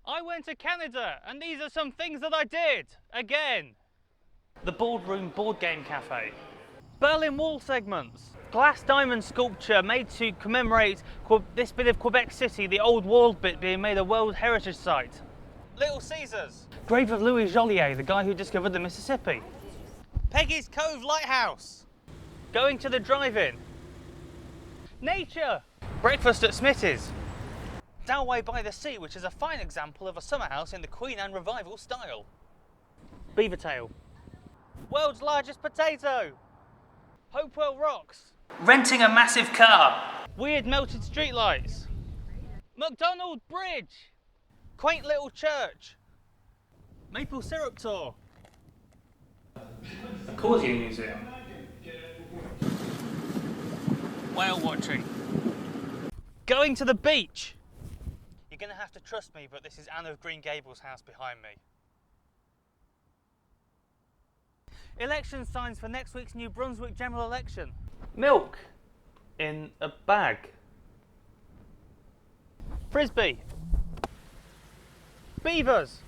I went to Canada, and these are some things that I did. Again. The Boardroom Board Game Cafe. Berlin Wall segments. Glass diamond sculpture made to commemorate this bit of Quebec City, the old walled bit being made a World Heritage Site. Little Caesars. Grave of Louis Joliet, the guy who discovered the Mississippi. Peggy's Cove Lighthouse. Going to the drive-in. Nature. Breakfast at Smitty's. Dalway by the Sea, which is a fine example of a summer house in the Queen Anne Revival style. Beavertail. World's largest potato. Hopewell Rocks. Renting a massive car. Weird melted streetlights. McDonald Bridge. Quaint little church. Maple syrup tour. Accordion museum. Whale watching. Going to the beach. You're going to have to trust me, but this is Anne of Green Gables' house behind me. Election signs for next week's New Brunswick general election. Milk in a bag. Frisbee. Beavers.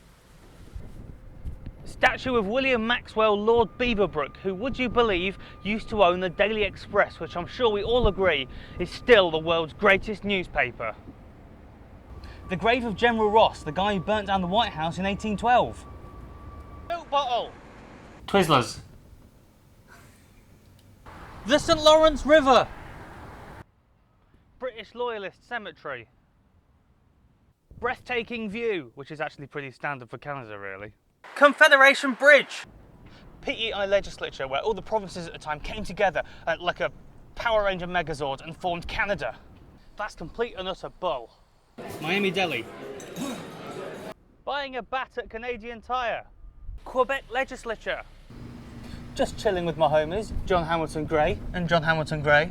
Statue of William Maxwell Lord Beaverbrook, who, would you believe, used to own the Daily Express, which I'm sure we all agree is still the world's greatest newspaper. The grave of General Ross, the guy who burnt down the White House in 1812. Milk bottle. Twizzlers. The St Lawrence River. British Loyalist Cemetery. Breathtaking view, which is actually pretty standard for Canada, really. Confederation Bridge. PEI legislature, where all the provinces at the time came together like a Power Ranger Megazord and formed Canada. That's complete and utter bull. Miami Deli. Buying a bat at Canadian Tire. Quebec legislature. Just chilling with my homies, John Hamilton Gray and John Hamilton Gray.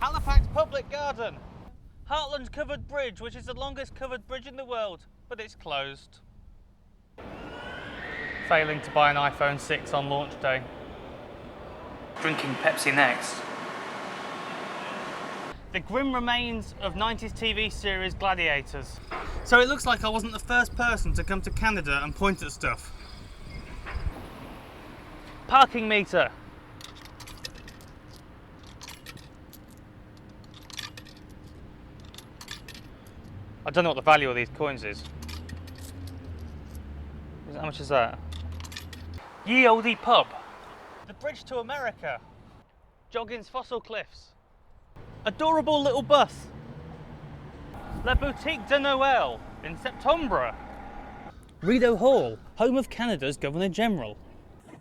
Halifax Public Garden. Heartland Covered Bridge, which is the longest covered bridge in the world, but it's closed. Failing to buy an iPhone 6 on launch day. Drinking Pepsi next. The grim remains of 90s TV series Gladiators. So it looks like I wasn't the first person to come to Canada and point at stuff. Parking meter. I don't know what the value of these coins is. How much is that? Ye Olde Pub. The Bridge to America. Joggins Fossil Cliffs. Adorable little bus. La Boutique de Noël in Septembre. Rideau Hall, home of Canada's Governor General.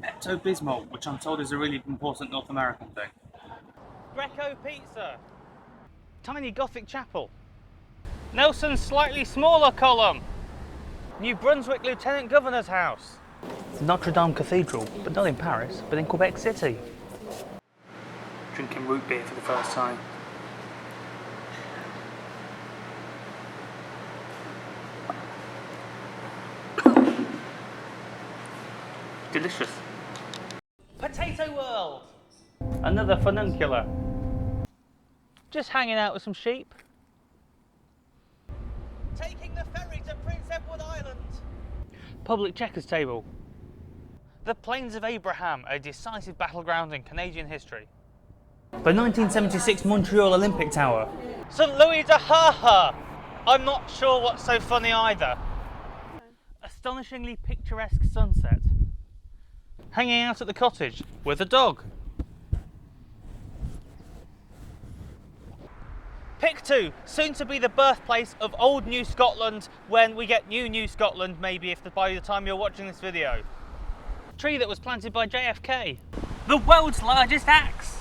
Pepto-Bismol, which I'm told is a really important North American thing. Greco Pizza. Tiny Gothic Chapel. Nelson's slightly smaller column. New Brunswick Lieutenant Governor's house. Notre Dame Cathedral, but not in Paris, but in Quebec City. Drinking root beer for the first time. Delicious. Potato World. Another furuncular. Just hanging out with some sheep. Taking the ferry to Prince Edward Island. Public checkers table. The Plains of Abraham, a decisive battleground in Canadian history. The 1976 Montreal Olympic Tower. St Louis de Ha-Ha. I'm not sure what's so funny either. Astonishingly picturesque sunset. Hanging out at the cottage with a dog. Pictou, soon to be the birthplace of old New Scotland when we get New Scotland, maybe by the time you're watching this video. Tree that was planted by JFK. The world's largest axe.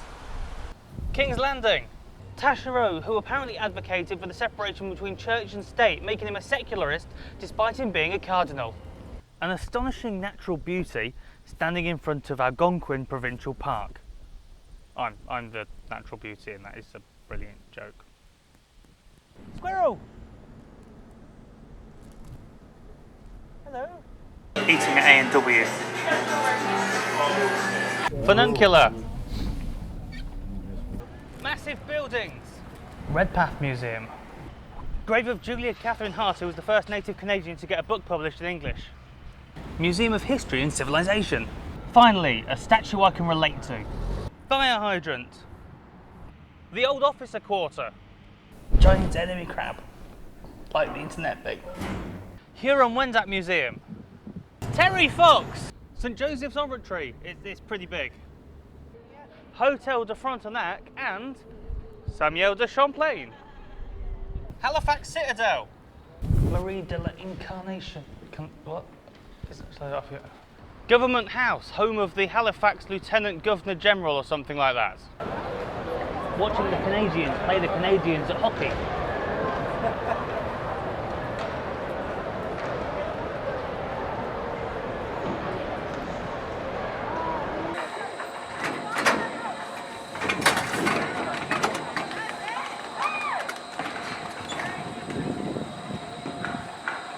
King's Landing. Taschereau, who apparently advocated for the separation between church and state, making him a secularist despite him being a cardinal. An astonishing natural beauty standing in front of Algonquin Provincial Park. I'm the natural beauty, and that is a brilliant joke. Squirrel! Hello. Eating at A&W. Furuncular. Massive buildings. Redpath Museum. Grave of Julia Catherine Hart, who was the first native Canadian to get a book published in English. Museum of History and Civilization. Finally, a statue I can relate to. Fire hydrant. The Old Officer Quarter. Giant enemy crab. Like the internet thing. Huron-Wendat Museum. Terry Fox. St Joseph's Oratory. It's pretty big. Hotel de Frontenac and Samuel de Champlain. Halifax Citadel. Marie de la Incarnation. What? Government House, home of the Halifax Lieutenant Governor General or something like that. Watching the Canadians play the Canadians at hockey.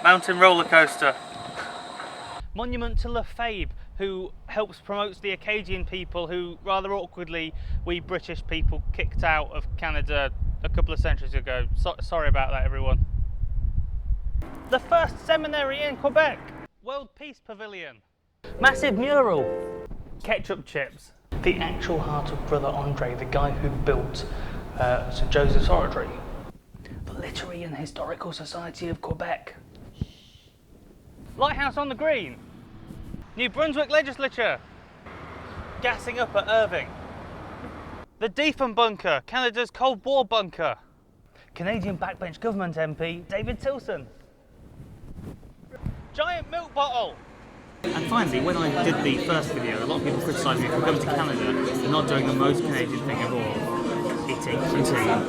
Mountain roller coaster. Monument to Lefebvre, who helps promote the Acadian people who, rather awkwardly, we British people kicked out of Canada a couple of centuries ago. Sorry about that, everyone. The first seminary in Quebec. World Peace Pavilion. Massive mural. Ketchup chips. The actual heart of Brother Andre, the guy who built St Joseph's Oratory. The Literary and Historical Society of Quebec. Lighthouse on the Green. New Brunswick Legislature. Gassing up at Irving. The Deetham Bunker, Canada's Cold War bunker. Canadian backbench government MP, David Tilson. Giant milk bottle. And finally, when I did the first video, a lot of people criticised me for coming to Canada and not doing the most Canadian thing of all, eating poutine.